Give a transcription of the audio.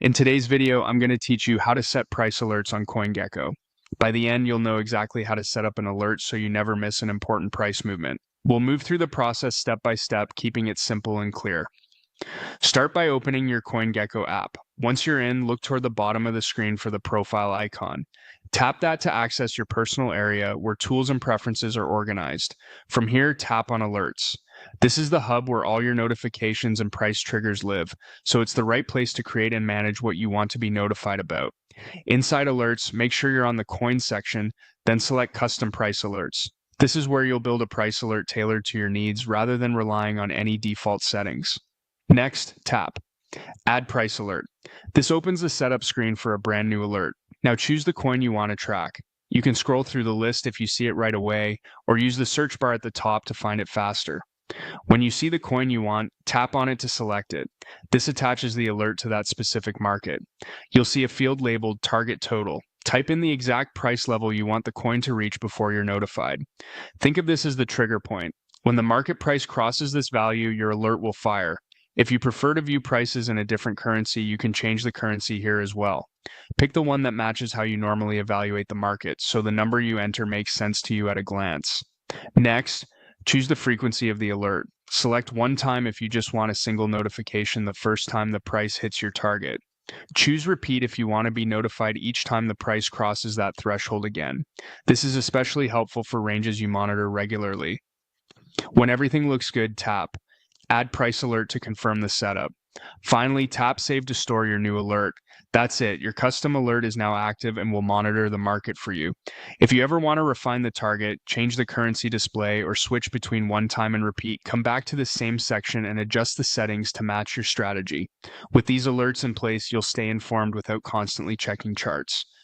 In today's video, I'm going to teach you how to set price alerts on CoinGecko. By the end, you'll know exactly how to set up an alert so you never miss an important price movement. We'll move through the process step by step, keeping it simple and clear. Start by opening your CoinGecko app. Once you're in, look toward the bottom of the screen for the profile icon. Tap that to access your personal area where tools and preferences are organized. From here, tap on alerts. This is the hub where all your notifications and price triggers live, so it's the right place to create and manage what you want to be notified about. Inside alerts, make sure you're on the coin section, then select custom price alerts. This is where you'll build a price alert tailored to your needs rather than relying on any default settings. Next, tap Add Price Alert. This opens the setup screen for a brand new alert. Now choose the coin you want to track. You can scroll through the list if you see it right away, or use the search bar at the top to find it faster. When you see the coin you want, tap on it to select it. This attaches the alert to that specific market. You'll see a field labeled Target Total. Type in the exact price level you want the coin to reach before you're notified. Think of this as the trigger point. When the market price crosses this value, your alert will fire. If you prefer to view prices in a different currency, you can change the currency here as well. Pick the one that matches how you normally evaluate the market, so the number you enter makes sense to you at a glance. Next, choose the frequency of the alert. Select one time if you just want a single notification the first time the price hits your target. Choose repeat if you want to be notified each time the price crosses that threshold again. This is especially helpful for ranges you monitor regularly. When everything looks good, tap Add Price Alert to confirm the setup. Finally, tap Save to store your new alert. That's it. Your custom alert is now active and will monitor the market for you. If you ever want to refine the target, change the currency display, or switch between one time and repeat, come back to the same section and adjust the settings to match your strategy. With these alerts in place, you'll stay informed without constantly checking charts.